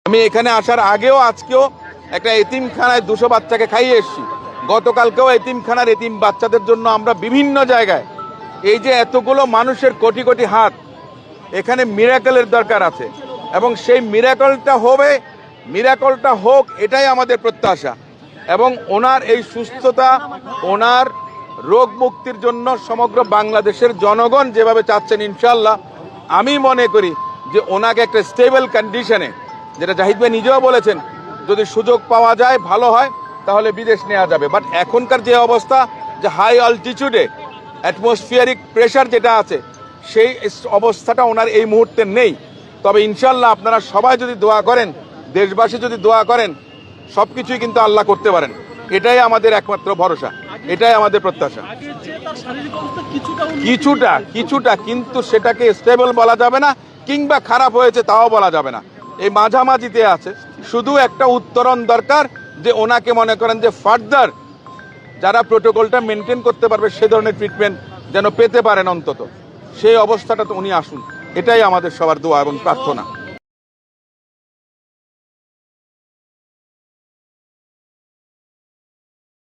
আমি এখানে আসার আগেও আজকেও একটা এতিমখানায় 200 বাচ্চাকে খাইয়ে এসেছি। গতকালকেও এতিমখানার এতিম বাচ্চাদের জন্য আমরা বিভিন্ন জায়গায়, এই যে এতগুলো মানুষের কোটি কোটি হাত, এখানে মিরাকলের দরকার আছে এবং সেই মিরাকলটা হোক এটাই আমাদের প্রত্যাশা। এবং ওনার এই সুস্থতা, ওনার রোগ মুক্তির জন্য সমগ্র বাংলাদেশের জনগণ যেভাবে চাচ্ছেন, ইনশাল্লাহ আমি মনে করি যে ওনাকে একটা স্টেবল কন্ডিশনে, যেটা জাহিদ ভাই নিজেও বলেছেন, যদি সুযোগ পাওয়া যায় ভালো হয় তাহলে বিদেশ নেওয়া যাবে। বাট এখনকার যে অবস্থা, যে হাই অল্টিটিউডে অ্যাটমসফিয়ারিক প্রেশার যেটা আছে, সেই অবস্থাটা ওনার এই মুহূর্তে নেই। তবে ইনশাল্লাহ আপনারা সবাই যদি দোয়া করেন, দেশবাসী যদি দোয়া করেন, সব কিছুই কিন্তু আল্লাহ করতে পারেন। এটাই আমাদের একমাত্র ভরসা, এটাই আমাদের প্রত্যাশা। কিছুটা কিন্তু সেটাকে স্টেবল বলা যাবে না, কিংবা খারাপ হয়েছে তাও বলা যাবে না, এই মাঝামাঝিতে আছে। শুধু একটা উত্তরণ দরকার, যে ওনাকে মনে করেন যে ফার্দার যারা প্রোটোকলটা মেনটেন করতে পারবে সে ধরনের ট্রিটমেন্ট যেন পেতে পারেন, অন্তত সেই অবস্থাটা তো উনি আসুন, এটাই আমাদের সবার দোয়া এবং প্রার্থনা।